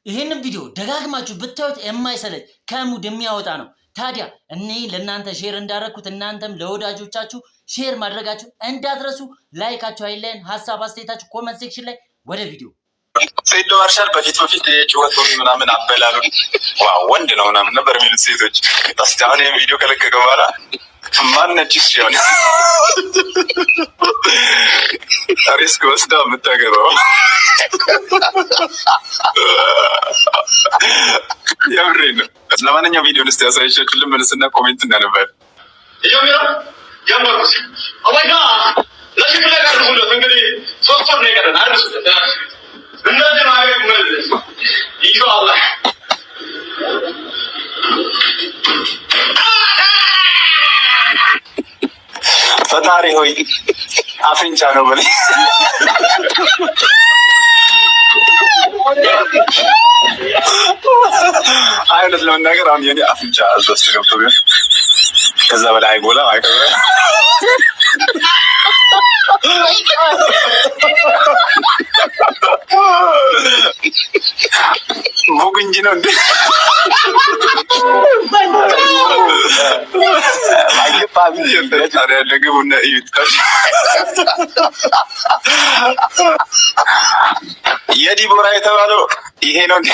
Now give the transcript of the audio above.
ይሄንን ቪዲዮ ደጋግማችሁ ብታዩት የማይሰለች ከሙድ የሚያወጣ ነው። ታዲያ እኔ ለእናንተ ሼር እንዳደረኩት እናንተም ለወዳጆቻችሁ ሼር ማድረጋችሁ እንዳትረሱ። ላይካችሁ አይለየን። ሀሳብ አስተያየታችሁ ኮመንት ሴክሽን ላይ። ወደ ቪዲዮ ቴዶ ማርሻል በፊት የጭወት ምናምን አበላሉ ወንድ ነው ምናምን ነበር የሚሉት ሴቶች። እስቲ አሁን ይህን ቪዲዮ ከለቀቀ በኋላ ማነችስ ሲሆን ሪስክ ወስዳ የምታገባው የምሬ ነው። ለማንኛውም ቪዲዮ ስ ያሳይቻችሁ ልመልስና ኮሜንት እናነባል። ለሽፍ ላይ ቀርሱለት እንግዲህ 3 ወር ነው የቀረን። አድርሱለት እንደዚህ ማድረግ መልስ ኢንሻአላህ። ፈጣሪ ሆይ አፍንጫ ነው በል። አይነት ለመናገር አሁን የኔ አፍንጫ እዛስ ገብቶ ቢሆን ከዛ በላይ አይጎላም አይቀርም። ሙግንጂ ነው እንዴ? አይገባም። ታዲያ ለግቡና እዩት። የዲቦራ የተባለው ይሄ ነው እንዴ?